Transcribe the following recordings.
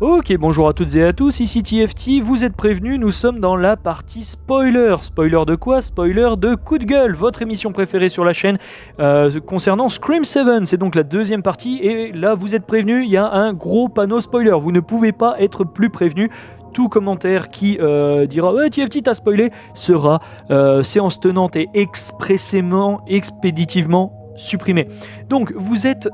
Ok, bonjour à toutes et à tous, ici TFT, vous êtes prévenus, nous sommes dans la partie spoiler. Spoiler de quoi? Spoiler de Coup de gueule, votre émission préférée sur la chaîne concernant Scream 7. C'est donc la deuxième partie et là vous êtes prévenus, il y a un gros panneau spoiler. Vous ne pouvez pas être plus prévenus. Tout commentaire qui dira ouais, TFT t'as spoilé sera séance tenante et expressément, expéditivement supprimé. Donc vous êtes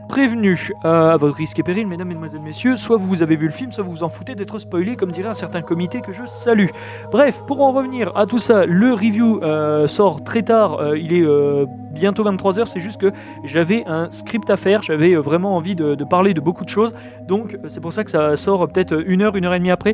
prévenus à votre risque et péril, mesdames, mesdemoiselles, messieurs, soit vous avez vu le film, soit vous vous en foutez d'être spoilé, comme dirait un certain comité que je salue. Bref, pour en revenir à tout ça, le review sort très tard, il est bientôt 23h, c'est juste que j'avais un script à faire, j'avais vraiment envie de parler de beaucoup de choses, donc c'est pour ça que ça sort peut-être une heure et demie après,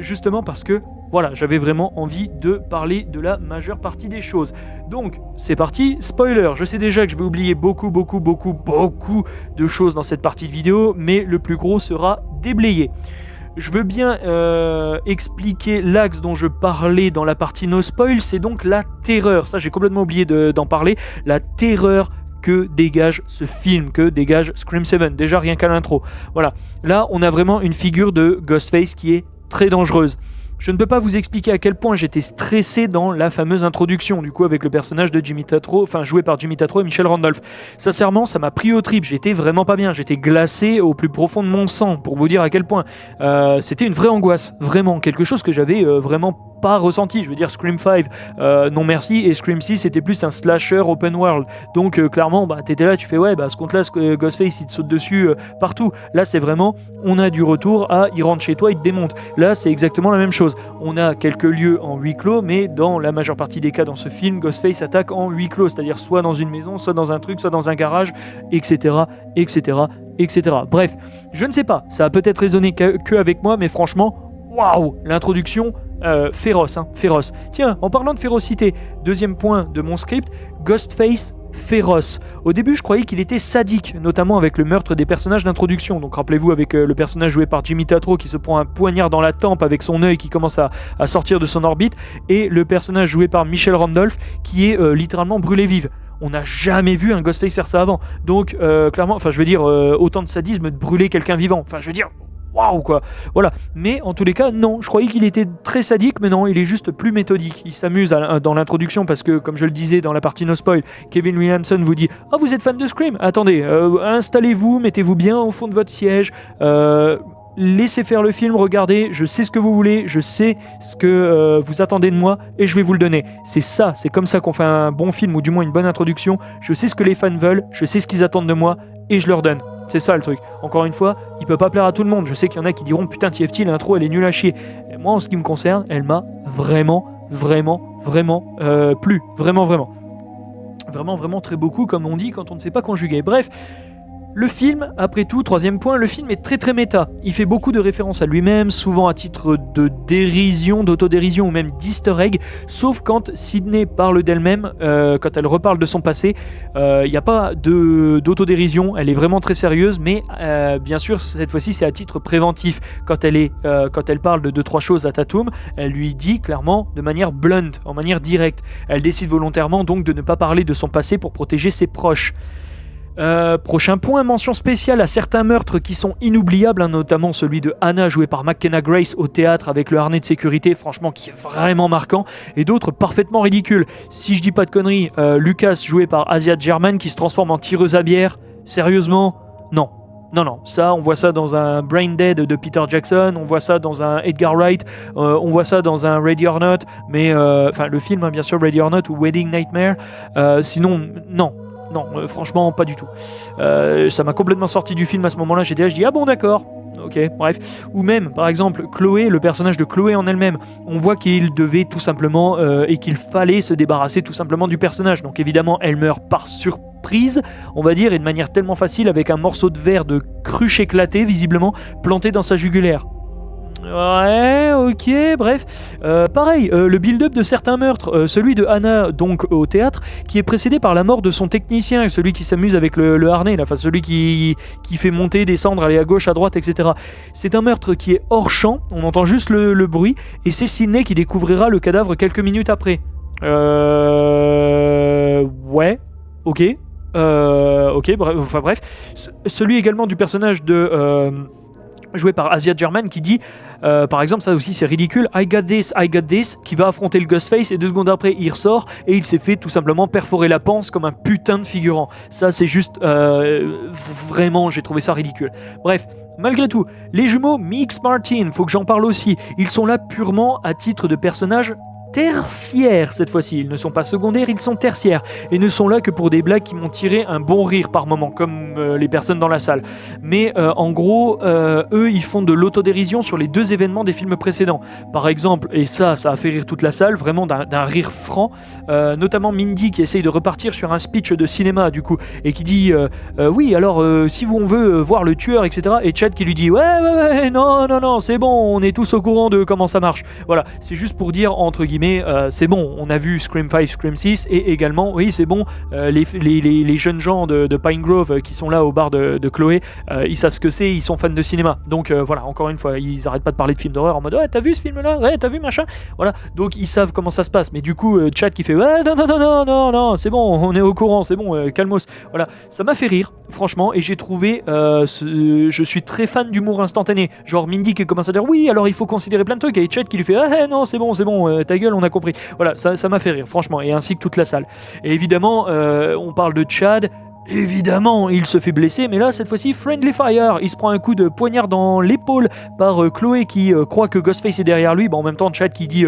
justement parce que voilà, j'avais vraiment envie de parler de la majeure partie des choses. Donc, c'est parti, spoiler, je sais déjà que je vais oublier beaucoup de choses dans cette partie de vidéo, mais le plus gros sera déblayé. Je veux bien expliquer l'axe dont je parlais dans la partie no spoil, c'est donc la terreur. Ça, j'ai complètement oublié d'en parler. La terreur que dégage ce film, que dégage Scream 7. Déjà, rien qu'à l'intro. Voilà. Là, on a vraiment une figure de Ghostface qui est très dangereuse. Je ne peux pas vous expliquer à quel point j'étais stressé dans la fameuse introduction, du coup avec le personnage de Jimmy Tatro, enfin joué par Jimmy Tatro et Michelle Randolph. Sincèrement, ça m'a pris au trip, j'étais vraiment pas bien, j'étais glacé au plus profond de mon sang, pour vous dire à quel point. C'était une vraie angoisse, vraiment, quelque chose que j'avais vraiment pas ressenti. Je veux dire, Scream 5, non merci, et Scream 6 c'était plus un slasher open world. Donc clairement, t'étais là, tu fais ouais, à ce compte-là, Ghostface il te saute dessus partout. Là, c'est vraiment, on a du retour à il rentre chez toi, il te démonte. Là, c'est exactement la même chose. On a quelques lieux en huis clos, mais dans la majeure partie des cas dans ce film, Ghostface attaque en huis clos, c'est-à-dire soit dans une maison, soit dans un truc, soit dans un garage, etc., etc., etc. Bref, je ne sais pas, ça a peut-être résonné que avec moi, mais franchement, waouh, l'introduction féroce, féroce. Tiens, en parlant de férocité, deuxième point de mon script, Ghostface féroce. Au début, je croyais qu'il était sadique, notamment avec le meurtre des personnages d'introduction. Donc rappelez-vous avec le personnage joué par Jimmy Tatro qui se prend un poignard dans la tempe avec son œil qui commence à sortir de son orbite, et le personnage joué par Michelle Randolph qui est littéralement brûlée vive. On n'a jamais vu un Ghostface faire ça avant. Donc clairement, je veux dire, autant de sadisme de brûler quelqu'un vivant. Je veux dire, waouh quoi, voilà. Mais en tous les cas, non, je croyais qu'il était très sadique, mais non, il est juste plus méthodique. Il s'amuse dans l'introduction parce que, comme je le disais dans la partie no spoil, Kevin Williamson vous dit « Ah, vous êtes fan de Scream ? Attendez, installez-vous, mettez-vous bien au fond de votre siège, laissez faire le film, regardez, je sais ce que vous voulez, je sais ce que vous attendez de moi et je vais vous le donner. » C'est ça, c'est comme ça qu'on fait un bon film ou du moins une bonne introduction. Je sais ce que les fans veulent, je sais ce qu'ils attendent de moi et je leur donne. C'est ça le truc. Encore une fois, il peut pas plaire à tout le monde. Je sais qu'il y en a qui diront putain TFT l'intro elle est nulle à chier. Et moi en ce qui me concerne, elle m'a vraiment plu. Vraiment très beaucoup comme on dit quand on ne sait pas conjuguer. Bref. Le film, après tout, troisième point, le film est très méta. Il fait beaucoup de références à lui-même, souvent à titre de dérision, d'autodérision ou même d'easter egg, sauf quand Sidney parle d'elle-même, quand elle reparle de son passé, il n'y a pas d'autodérision, elle est vraiment très sérieuse, mais bien sûr, cette fois-ci, c'est à titre préventif. Quand elle parle de 2-3 choses à Tatum, elle lui dit clairement de manière blunt, en manière directe. Elle décide volontairement donc de ne pas parler de son passé pour protéger ses proches. Prochain point, mention spéciale à certains meurtres qui sont inoubliables, notamment celui de Hannah joué par McKenna Grace au théâtre avec le harnais de sécurité, franchement qui est vraiment marquant, et d'autres parfaitement ridicules. Si je dis pas de conneries, Lucas joué par Asia German qui se transforme en tireuse à bière, sérieusement, non, ça on voit ça dans un Brain Dead de Peter Jackson, on voit ça dans un Edgar Wright, on voit ça dans un Ready or Not, mais le film bien sûr Ready or Not ou Wedding Nightmare, sinon non, franchement pas du tout. Ça m'a complètement sorti du film à ce moment-là, je dis ah bon d'accord, ok, bref. Ou même par exemple Chloé, le personnage de Chloé en elle-même, on voit qu'il devait tout simplement et qu'il fallait se débarrasser tout simplement du personnage, donc évidemment elle meurt par surprise, on va dire, et de manière tellement facile avec un morceau de verre de cruche éclaté visiblement planté dans sa jugulaire. Ouais, ok, bref. Pareil, le build-up de certains meurtres, celui de Hannah, donc au théâtre, qui est précédé par la mort de son technicien, celui qui s'amuse avec le harnais, celui qui fait monter, descendre, aller à gauche, à droite, etc. C'est un meurtre qui est hors champ, on entend juste le bruit, et c'est Sidney qui découvrira le cadavre quelques minutes après. Ouais, ok. Bref. Celui également du personnage de joué par Asia German, qui dit, par exemple, ça aussi c'est ridicule, I got this, qui va affronter le Ghostface, et 2 secondes après il ressort et il s'est fait tout simplement perforer la panse comme un putain de figurant. Ça c'est juste vraiment, j'ai trouvé ça ridicule. Bref, malgré tout, les jumeaux Meeks Martin, faut que j'en parle aussi, ils sont là purement à titre de personnages tertiaires cette fois-ci. Ils ne sont pas secondaires, ils sont tertiaires et ne sont là que pour des blagues qui m'ont tiré un bon rire par moment, comme les personnes dans la salle. Mais en gros, eux, ils font de l'autodérision sur les 2 événements des films précédents. Par exemple, et ça a fait rire toute la salle, vraiment d'un rire franc, notamment Mindy qui essaye de repartir sur un speech de cinéma du coup, et qui dit oui, alors si on veut voir le tueur, etc. Et Chad qui lui dit ouais, non, c'est bon, on est tous au courant de comment ça marche. Voilà, c'est juste pour dire entre guillemets, c'est bon, on a vu Scream 5, Scream 6, et également, oui, c'est bon, les jeunes gens de Pine Grove qui sont là au bar de Chloé, ils savent ce que c'est, ils sont fans de cinéma. Donc voilà, encore une fois, ils arrêtent pas de parler de films d'horreur en mode ouais, t'as vu ce film-là, ouais, t'as vu machin, voilà. Donc ils savent comment ça se passe. Mais du coup, Chad qui fait ouais, non, c'est bon, on est au courant, c'est bon, calmos. Voilà, ça m'a fait rire, franchement, et j'ai trouvé, je suis très fan d'humour instantané. Genre Mindy qui commence à dire oui, alors il faut considérer plein de trucs, et Chad qui lui fait ah non, c'est bon, ta gueule, on a compris. Voilà, ça m'a fait rire, franchement, et ainsi que toute la salle. Et évidemment, on parle de Chad. Évidemment, il se fait blesser, mais là, cette fois-ci, Friendly Fire. Il se prend un coup de poignard dans l'épaule par Chloé qui croit que Ghostface est derrière lui. En même temps, Chad qui dit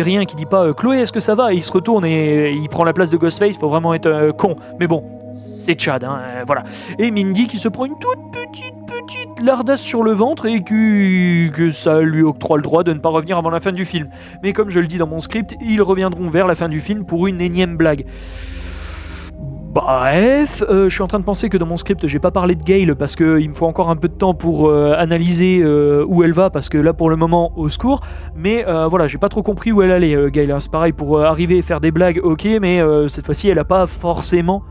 rien, qui dit pas Chloé, est-ce que ça va? Et il se retourne et il prend la place de Ghostface. Faut vraiment être con. Mais bon, c'est Chad, hein, voilà. Et Mindy qui se prend une toute petite lardasse sur le ventre et que ça lui octroie le droit de ne pas revenir avant la fin du film. Mais comme je le dis dans mon script, ils reviendront vers la fin du film pour une énième blague. Bref, je suis en train de penser que dans mon script, j'ai pas parlé de Gale parce qu'il me faut encore un peu de temps pour analyser où elle va, parce que là pour le moment, au secours. Mais voilà, j'ai pas trop compris où elle allait, Gale. Hein. C'est pareil, pour arriver et faire des blagues, ok, mais cette fois-ci, elle a pas forcément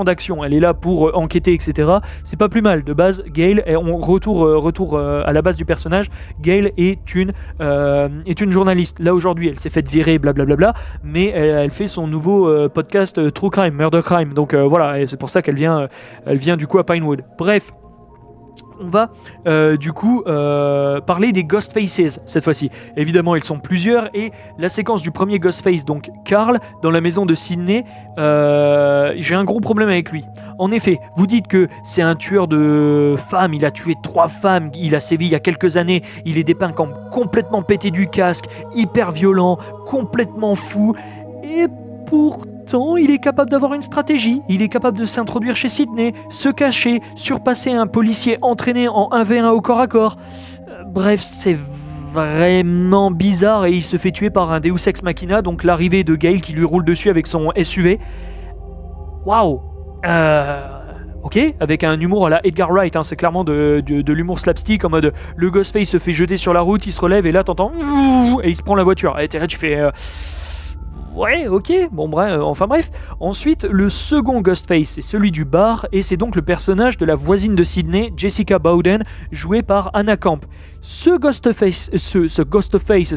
d'action, elle est là pour enquêter, etc. C'est pas plus mal. De base, Gale, et on retour à la base du personnage, Gale est une journaliste. Là aujourd'hui, elle s'est faite virer, blablabla, mais elle fait son nouveau podcast True Crime, Murder Crime. Donc voilà, et c'est pour ça qu'elle vient du coup à Pinewood. Bref. On va du coup parler des Ghostfaces cette fois-ci. Évidemment, ils sont plusieurs et la séquence du premier Ghostface, donc Carl, dans la maison de Sydney, j'ai un gros problème avec lui. En effet, vous dites que c'est un tueur de femmes, il a tué 3 femmes, il a sévi il y a quelques années, il est dépeint comme complètement pété du casque, hyper violent, complètement fou, et pourtant, il est capable d'avoir une stratégie, il est capable de s'introduire chez Sydney, se cacher, surpasser un policier entraîné en 1v1 au corps à corps. Bref, c'est vraiment bizarre et il se fait tuer par un Deus Ex Machina, donc l'arrivée de Gale qui lui roule dessus avec son SUV. Waouh. Ok, avec un humour à la Edgar Wright, hein, c'est clairement de l'humour slapstick en mode le Ghostface se fait jeter sur la route, il se relève et là t'entends et il se prend la voiture. Et t'es là, tu fais ouais, ok, bon bref, enfin bref. Ensuite, le second Ghostface, c'est celui du bar, et c'est donc le personnage de la voisine de Sydney, Jessica Bowden, jouée par Anna Camp. Ce Ghostface,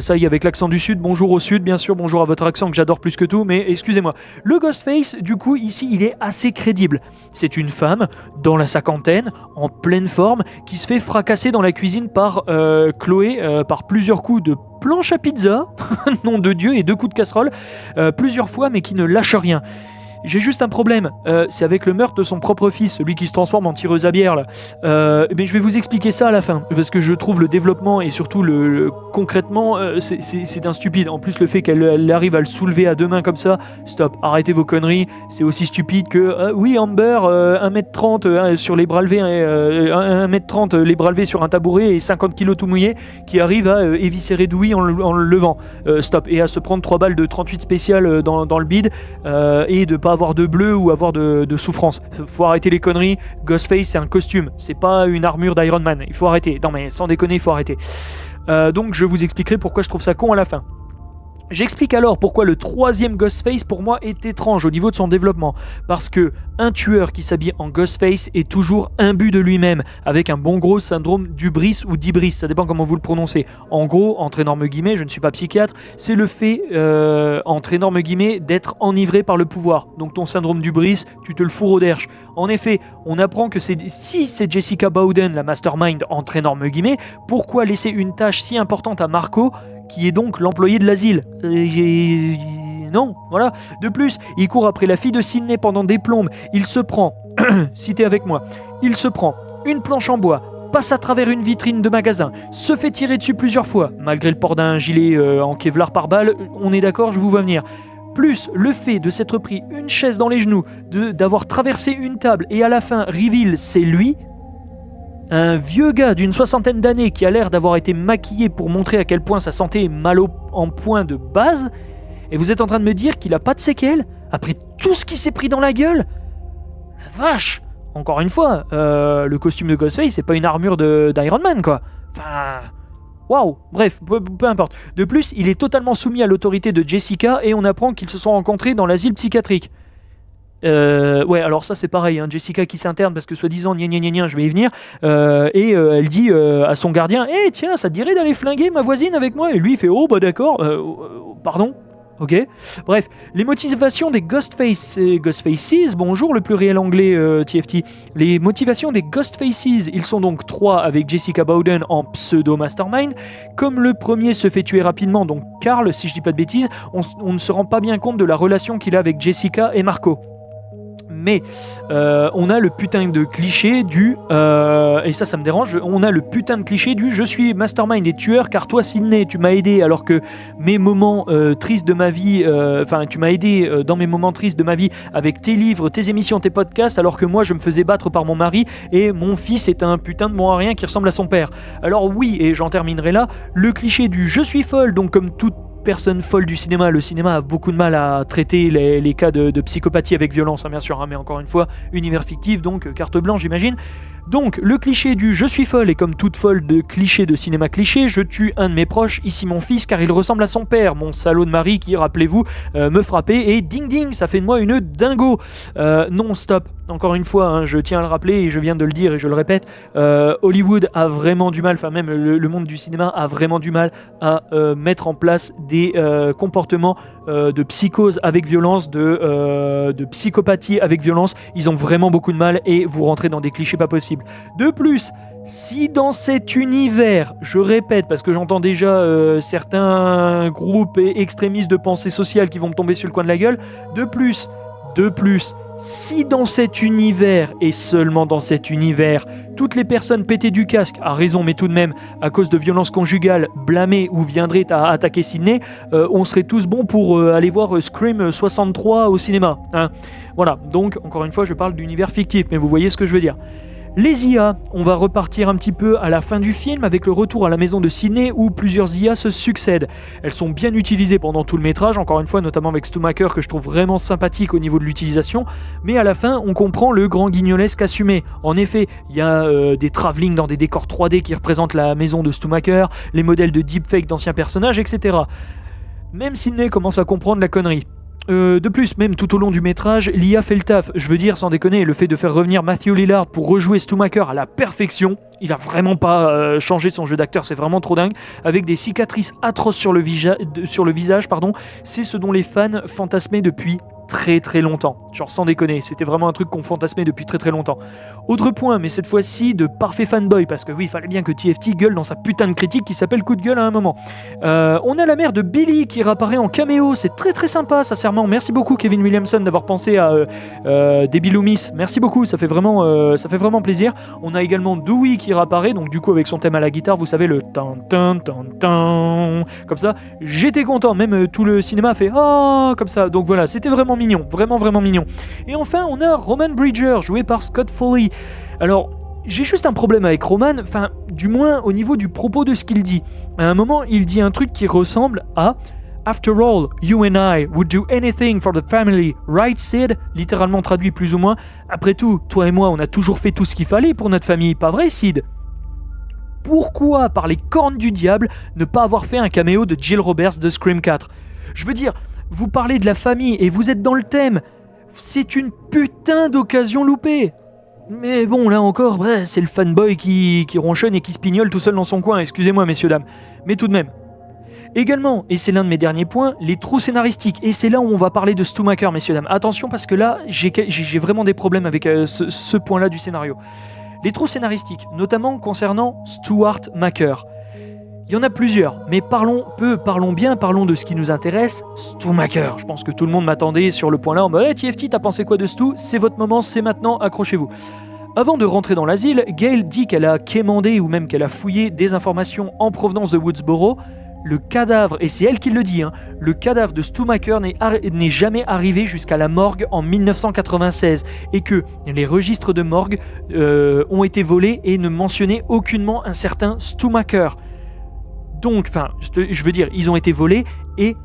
ça y est, avec l'accent du Sud, bonjour au Sud, bien sûr, bonjour à votre accent que j'adore plus que tout, mais excusez-moi. Le Ghostface, du coup, ici, il est assez crédible. C'est une femme, dans la cinquantaine, en pleine forme, qui se fait fracasser dans la cuisine par Chloé, par plusieurs coups de planche à pizza, nom de Dieu, et 2 coups de casserole, plusieurs fois, mais qui ne lâche rien. J'ai juste un problème, c'est avec le meurtre de son propre fils, celui qui se transforme en tireuse à bière là. Mais je vais vous expliquer ça à la fin, parce que je trouve le développement et surtout concrètement, c'est d'un stupide. En plus, le fait qu'elle arrive à le soulever à 2 mains comme ça, stop, arrêtez vos conneries, c'est aussi stupide que, oui Amber, 1m30 sur les bras levés, 1m30 les bras levés sur un tabouret et 50 kg tout mouillé, qui arrive à éviscérer Dewey en le levant, stop, et à se prendre 3 balles de 38 spéciales dans le bide, et de pas avoir de bleu ou avoir de souffrance. Faut arrêter les conneries. Ghostface, c'est un costume, c'est pas une armure d'Iron Man. Il faut arrêter. Non mais sans déconner, il faut arrêter. Donc je vous expliquerai pourquoi je trouve ça con à la fin. J'explique alors pourquoi le troisième Ghostface pour moi est étrange au niveau de son développement. Parce que un tueur qui s'habille en Ghostface est toujours imbu de lui-même, avec un bon gros syndrome d'hubris ou d'hybris, ça dépend comment vous le prononcez. En gros, entre énormes guillemets, je ne suis pas psychiatre, c'est le fait, entre énormes guillemets, d'être enivré par le pouvoir. Donc ton syndrome d'hubris, tu te le fourres au derche. En effet, on apprend que si c'est Jessica Bowden, la mastermind, entre énormes guillemets, pourquoi laisser une tâche si importante à Marco, qui est donc l'employé de l'asile? Non, voilà. De plus, il court après la fille de Sydney pendant des plombes. Il se prend, citez avec moi, il se prend une planche en bois, passe à travers une vitrine de magasin, se fait tirer dessus plusieurs fois, malgré le port d'un gilet en Kevlar par balle, on est d'accord, je vous vois venir. Plus le fait de s'être pris une chaise dans les genoux, d'avoir traversé une table et à la fin, reveal, c'est lui. Un vieux gars d'une 60aine d'années qui a l'air d'avoir été maquillé pour montrer à quel point sa santé est mal en point de base, et vous êtes en train de me dire qu'il a pas de séquelles après tout ce qui s'est pris dans la gueule? La vache! Encore une fois, le costume de Ghostface, c'est pas une armure d'Iron Man, quoi. Enfin... Waouh! Bref, peu importe. De plus, il est totalement soumis à l'autorité de Jessica et on apprend qu'ils se sont rencontrés dans l'asile psychiatrique. Ouais, alors ça c'est pareil, hein, Jessica qui s'interne parce que soi-disant je vais y venir, et elle dit à son gardien, tiens, ça te dirait d'aller flinguer ma voisine avec moi? Et lui il fait, oh bah d'accord, pardon? Ok. Bref, les motivations des Ghostfaces, bonjour le pluriel anglais TFT. Les motivations des Ghostfaces, ils sont donc 3 avec Jessica Bowden en pseudo-mastermind. Comme le premier se fait tuer rapidement, donc Carl, si je dis pas de bêtises, on ne se rend pas bien compte de la relation qu'il a avec Jessica et Marco. Mais on a le putain de cliché du et ça me dérange, on a le putain de cliché du je suis mastermind et tueur car toi Sydney tu m'as aidé alors que mes moments tristes de ma vie, tu m'as aidé dans mes moments tristes de ma vie avec tes livres, tes émissions, tes podcasts, alors que moi je me faisais battre par mon mari et mon fils est un putain de bon à rien qui ressemble à son père. Alors oui, et j'en terminerai là, le cliché du je suis folle, donc comme toute personne folle du cinéma, le cinéma a beaucoup de mal à traiter les cas de psychopathie avec violence, hein, bien sûr, hein, mais encore une fois, univers fictif, donc carte blanche j'imagine. Donc le cliché du je suis folle, et comme toute folle de cliché de cinéma cliché, je tue un de mes proches, ici mon fils, car il ressemble à son père, mon salaud de mari qui, rappelez-vous, me frappait, et ding ding, ça fait de moi une dingo. Non, stop, encore une fois, hein, je tiens à le rappeler, et je viens de le dire, et je le répète, Hollywood a vraiment du mal, enfin même le monde du cinéma a vraiment du mal à mettre en place des comportements de psychose avec violence, de psychopathie avec violence. Ils ont vraiment beaucoup de mal, et vous rentrez dans des clichés pas possibles. De plus, si dans cet univers, je répète parce que j'entends déjà certains groupes extrémistes de pensée sociale qui vont me tomber sur le coin de la gueule, de plus, si dans cet univers, et seulement dans cet univers, toutes les personnes pétées du casque, à raison mais tout de même, à cause de violences conjugales, blâmées ou viendraient à attaquer Sydney, on serait tous bons pour aller voir Scream 63 au cinéma. Hein. Voilà, donc encore une fois je parle d'univers fictif, mais vous voyez ce que je veux dire. Les IA, on va repartir un petit peu à la fin du film avec le retour à la maison de Sydney où plusieurs IA se succèdent. Elles sont bien utilisées pendant tout le métrage, encore une fois notamment avec Stumacher que je trouve vraiment sympathique au niveau de l'utilisation, mais à la fin on comprend le grand guignolesque assumé. En effet, il y a des travelling dans des décors 3D qui représentent la maison de Stumacher, les modèles de deepfake d'anciens personnages, etc. Même Sydney commence à comprendre la connerie. De plus, même tout au long du métrage, l'IA fait le taf. Je veux dire, sans déconner, le fait de faire revenir Matthew Lillard pour rejouer Stumacher à la perfection, il a vraiment pas changé son jeu d'acteur, c'est vraiment trop dingue. Avec des cicatrices atroces sur le visage, c'est ce dont les fans fantasmaient depuis très très longtemps. Genre sans déconner, c'était vraiment un truc qu'on fantasmait depuis très très longtemps. Autre point, mais cette fois-ci de parfait fanboy, parce que oui, il fallait bien que TFT gueule dans sa putain de critique qui s'appelle Coup de gueule à un moment. On a la mère de Billy qui réapparaît en caméo, c'est très très sympa, sincèrement. Merci beaucoup Kevin Williamson d'avoir pensé à Debbie Loomis, merci beaucoup, ça fait vraiment plaisir. On a également Dewey qui réapparaît, donc du coup avec son thème à la guitare, vous savez, le tan tan tan tan, comme ça, j'étais content, même tout le cinéma a fait oh comme ça, donc voilà, c'était vraiment mignon, vraiment mignon. Et enfin on a Roman Bridger joué par Scott Foley. Alors j'ai juste un problème avec Roman, enfin du moins au niveau du propos de ce qu'il dit. À un moment il dit un truc qui ressemble à After all, you and I would do anything for the family, right Sid? Littéralement traduit plus ou moins. Après tout, toi et moi on a toujours fait tout ce qu'il fallait pour notre famille, pas vrai Sid? Pourquoi, par les cornes du diable, ne pas avoir fait un caméo de Jill Roberts de Scream 4? Je veux dire, vous parlez de la famille et vous êtes dans le thème. C'est une putain d'occasion loupée. Mais bon, là encore, bref, c'est le fanboy qui ronchonne et qui se pignole tout seul dans son coin, excusez-moi messieurs, dames. Mais tout de même. Également, et c'est l'un de mes derniers points, les trous scénaristiques. Et c'est là où on va parler de Stu Macher, messieurs, dames. Attention parce que là, j'ai vraiment des problèmes avec ce point-là du scénario. Les trous scénaristiques, notamment concernant Stuart Macher. Il y en a plusieurs, mais parlons bien, parlons de ce qui nous intéresse, Stu Macher. Je pense que tout le monde m'attendait sur le point là en mode hey, TFT, t'as pensé quoi de Stu? C'est votre moment, c'est maintenant, accrochez-vous. Avant de rentrer dans l'asile, Gail dit qu'elle a quémandé ou même qu'elle a fouillé des informations en provenance de Woodsboro. Le cadavre, et c'est elle qui le dit, le cadavre de Stu Macher n'est jamais arrivé jusqu'à la morgue en 1996 et que les registres de morgue ont été volés et ne mentionnaient aucunement un certain Stu Macher. Donc, je veux dire, ils ont été volés et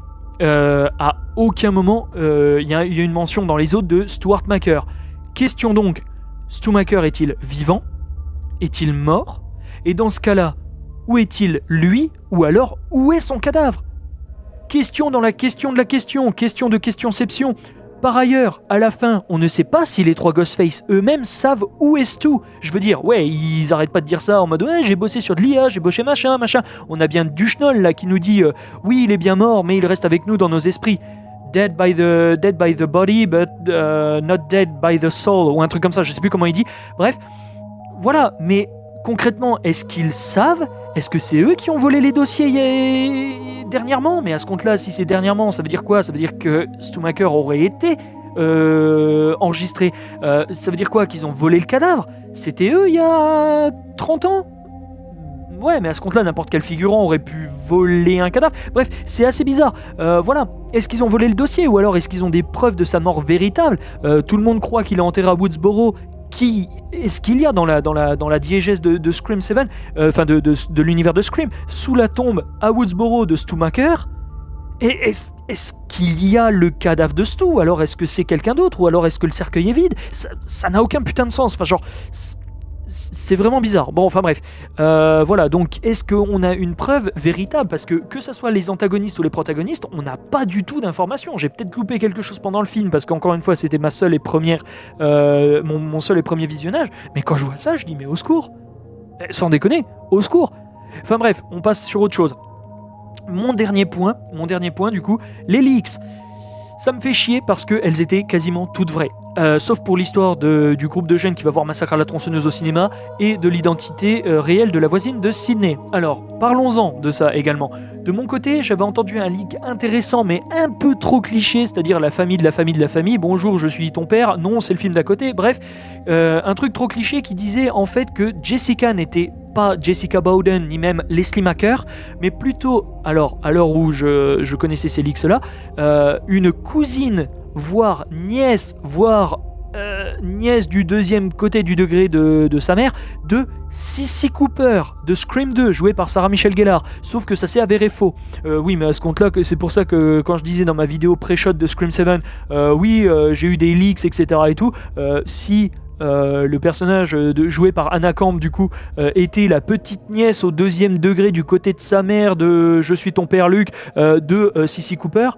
à aucun moment il y a une mention dans les autres de Stuart Macher. Question donc, Stu Macher est-il vivant? Est-il mort? Et dans ce cas-là, où est-il lui? Ou alors, où est son cadavre? Question dans la question de la question de questionception. Par ailleurs, à la fin, on ne sait pas si les trois Ghostface eux-mêmes savent où est Stu. Je veux dire, ouais, ils arrêtent pas de dire ça en mode ouais, j'ai bossé sur de l'IA, j'ai bossé machin. On a bien Duchnol là qui nous dit oui, il est bien mort, mais il reste avec nous dans nos esprits. Dead by the body, but not dead by the soul, ou un truc comme ça, je sais plus comment il dit. Bref, voilà, mais concrètement, est-ce qu'ils savent? Est-ce que c'est eux qui ont volé les dossiers dernièrement? Mais à ce compte-là, si c'est dernièrement, ça veut dire quoi? Ça veut dire que Stu Macher aurait été enregistré. Ça veut dire quoi? Qu'ils ont volé le cadavre? C'était eux il y a 30 ans? Ouais, mais à ce compte-là, n'importe quel figurant aurait pu voler un cadavre. Bref, c'est assez bizarre. Voilà. Est-ce qu'ils ont volé le dossier? Ou alors est-ce qu'ils ont des preuves de sa mort véritable? Tout le monde croit qu'il est enterré à Woodsboro. Qui est-ce qu'il y a dans la diégèse de Scream 7, de l'univers de Scream, sous la tombe à Woodsboro de Stu Macher? Et est-ce qu'il y a le cadavre de Stu? Alors est-ce que c'est quelqu'un d'autre? Ou alors est-ce que le cercueil est vide? Ça n'a aucun putain de sens. Enfin, genre, c'est vraiment bizarre. Bon, enfin bref. Voilà, donc est-ce qu'on a une preuve véritable? Parce que ça soit les antagonistes ou les protagonistes, on n'a pas du tout d'informations. J'ai peut-être loupé quelque chose pendant le film, parce qu'encore une fois, c'était ma seule et première, mon seul et premier visionnage. Mais quand je vois ça, je dis mais au secours. Sans déconner, au secours. Enfin bref, on passe sur autre chose. Mon dernier point du coup, les leaks. Ça me fait chier parce qu'elles étaient quasiment toutes vraies. Sauf pour l'histoire du groupe de jeunes qui va voir Massacre à la tronçonneuse au cinéma et de l'identité réelle de la voisine de Sydney. Alors, parlons-en de ça également. De mon côté, j'avais entendu un leak intéressant mais un peu trop cliché, c'est-à-dire la famille de la famille de la famille, bonjour je suis ton père, non c'est le film d'à côté, bref, un truc trop cliché qui disait en fait que Jessica n'était pas Jessica Bowden ni même Leslie Macher, mais plutôt, alors à l'heure où je connaissais ces leaks-là, une cousine, voire nièce, nièce du deuxième côté du degré de sa mère, de Sissy Cooper, de Scream 2, jouée par Sarah Michelle Gellar. Sauf que ça s'est avéré faux. Oui, mais à ce compte-là, c'est pour ça que quand je disais dans ma vidéo pré-shot de Scream 7, j'ai eu des leaks, etc. et tout, si... le personnage joué par Anna Camp du coup était la petite nièce au deuxième degré du côté de sa mère de Je suis ton père Luc de Sissy Cooper.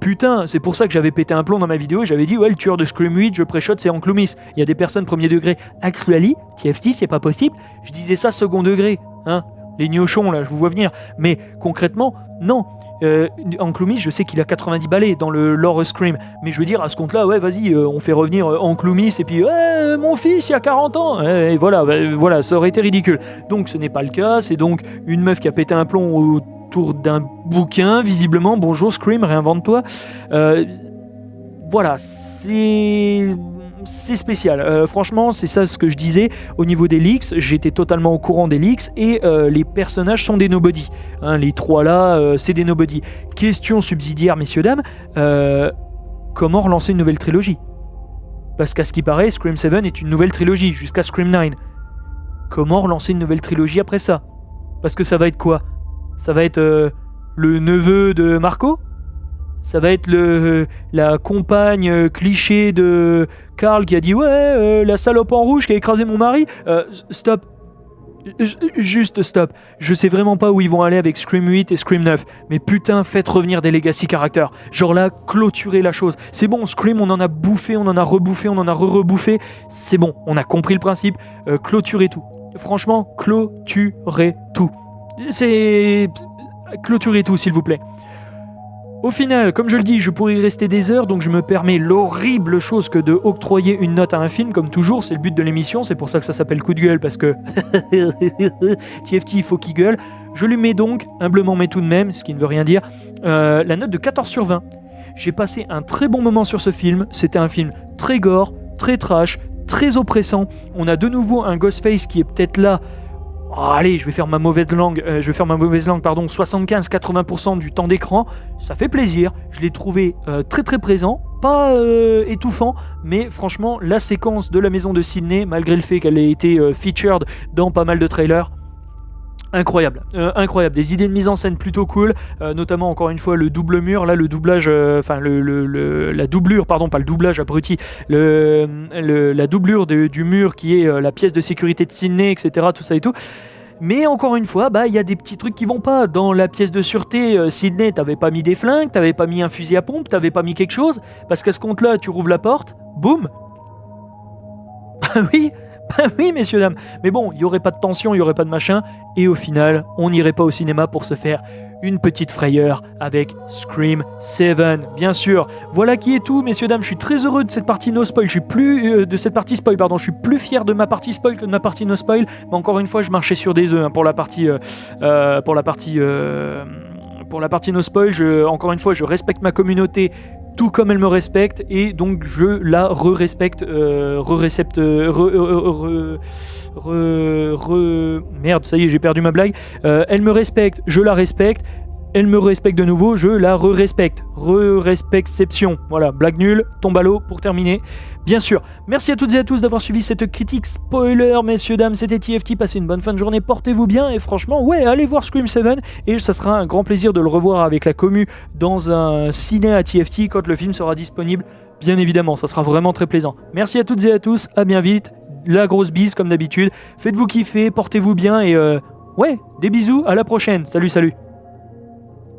Putain, c'est pour ça que j'avais pété un plomb dans ma vidéo et j'avais dit ouais, le tueur de Scream 8, je pré-shot, c'est Hank Loomis. Il y a des personnes premier degré, actually, TFT, c'est pas possible. Je disais ça second degré, hein, les gnochons là, je vous vois venir. Mais concrètement, non. Hank Loomis, je sais qu'il a 90 balais dans le lore Scream, mais je veux dire à ce compte-là, ouais, vas-y, on fait revenir Hank Loomis et puis mon fils, il y a 40 ans, et voilà, ça aurait été ridicule. Donc ce n'est pas le cas, c'est donc une meuf qui a pété un plomb autour d'un bouquin, visiblement. Bonjour Scream, réinvente-toi. Voilà, c'est spécial. Franchement, c'est ça ce que je disais. Au niveau des leaks, j'étais totalement au courant des leaks et les personnages sont des nobody. Hein, les trois là, c'est des nobody. Question subsidiaire, messieurs, dames. Comment relancer une nouvelle trilogie? Parce qu'à ce qui paraît, Scream 7 est une nouvelle trilogie jusqu'à Scream 9. Comment relancer une nouvelle trilogie après ça? Parce que ça va être quoi? Ça va être le neveu de Marco? Ça va être la compagne cliché de Carl qui a dit ouais, la salope en rouge qui a écrasé mon mari. Stop. Juste stop. Je sais vraiment pas où ils vont aller avec Scream 8 et Scream 9, mais putain, faites revenir des legacy characters. Genre là, clôturez la chose. C'est bon, Scream, on en a bouffé, on en a rebouffé, on en a rebouffé. C'est bon, on a compris le principe. Clôturez tout. Franchement, clôturez tout. Clôturez tout, s'il vous plaît. Au final, comme je le dis, je pourrais y rester des heures, donc je me permets l'horrible chose que de octroyer une note à un film, comme toujours, c'est le but de l'émission, c'est pour ça que ça s'appelle Coup de gueule, parce que TFT, il faut qu'il gueule. Je lui mets donc, humblement mais tout de même, ce qui ne veut rien dire, la note de 14 sur 20. J'ai passé un très bon moment sur ce film, c'était un film très gore, très trash, très oppressant. On a de nouveau un Ghostface qui est peut-être là. Oh, allez, je vais faire ma mauvaise langue, 75-80% du temps d'écran, ça fait plaisir, je l'ai trouvé très très présent, pas étouffant, mais franchement, la séquence de la maison de Sydney, malgré le fait qu'elle ait été featured dans pas mal de trailers, incroyable, des idées de mise en scène plutôt cool, notamment encore une fois le double mur, là le doublage, la doublure, pardon, pas le doublage abruti, la doublure du mur qui est la pièce de sécurité de Sydney, etc., tout ça et tout. Mais encore une fois, il y a des petits trucs qui vont pas. Dans la pièce de sûreté, Sydney, t'avais pas mis des flingues, t'avais pas mis un fusil à pompe, t'avais pas mis quelque chose, parce qu'à ce compte-là, tu rouvres la porte, boum. Oui, messieurs, dames. Mais bon, il n'y aurait pas de tension, il n'y aurait pas de machin. Et au final, on n'irait pas au cinéma pour se faire une petite frayeur avec Scream 7, bien sûr. Voilà qui est tout, messieurs, dames. Je suis très heureux de cette partie no spoil. Je suis plus de cette partie spoil, pardon. Je suis plus fier de ma partie spoil que de ma partie no spoil. Mais encore une fois, je marchais sur des œufs pour la partie no spoil. Encore une fois, je respecte ma communauté tout comme elle me respecte, et donc je la re-respecte, merde, ça y est, j'ai perdu ma blague. Elle me respecte, je la respecte. Elle me respecte de nouveau, je la re-respecte. Re-respectception. Voilà, blague nulle, tombe à l'eau pour terminer. Bien sûr, merci à toutes et à tous d'avoir suivi cette critique spoiler, messieurs, dames. C'était TFT, passez une bonne fin de journée, portez-vous bien. Et franchement, ouais, allez voir Scream 7. Et ça sera un grand plaisir de le revoir avec la commu dans un ciné à TFT quand le film sera disponible. Bien évidemment, ça sera vraiment très plaisant. Merci à toutes et à tous, à bien vite. La grosse bise comme d'habitude. Faites-vous kiffer, portez-vous bien et ouais, des bisous, à la prochaine. Salut.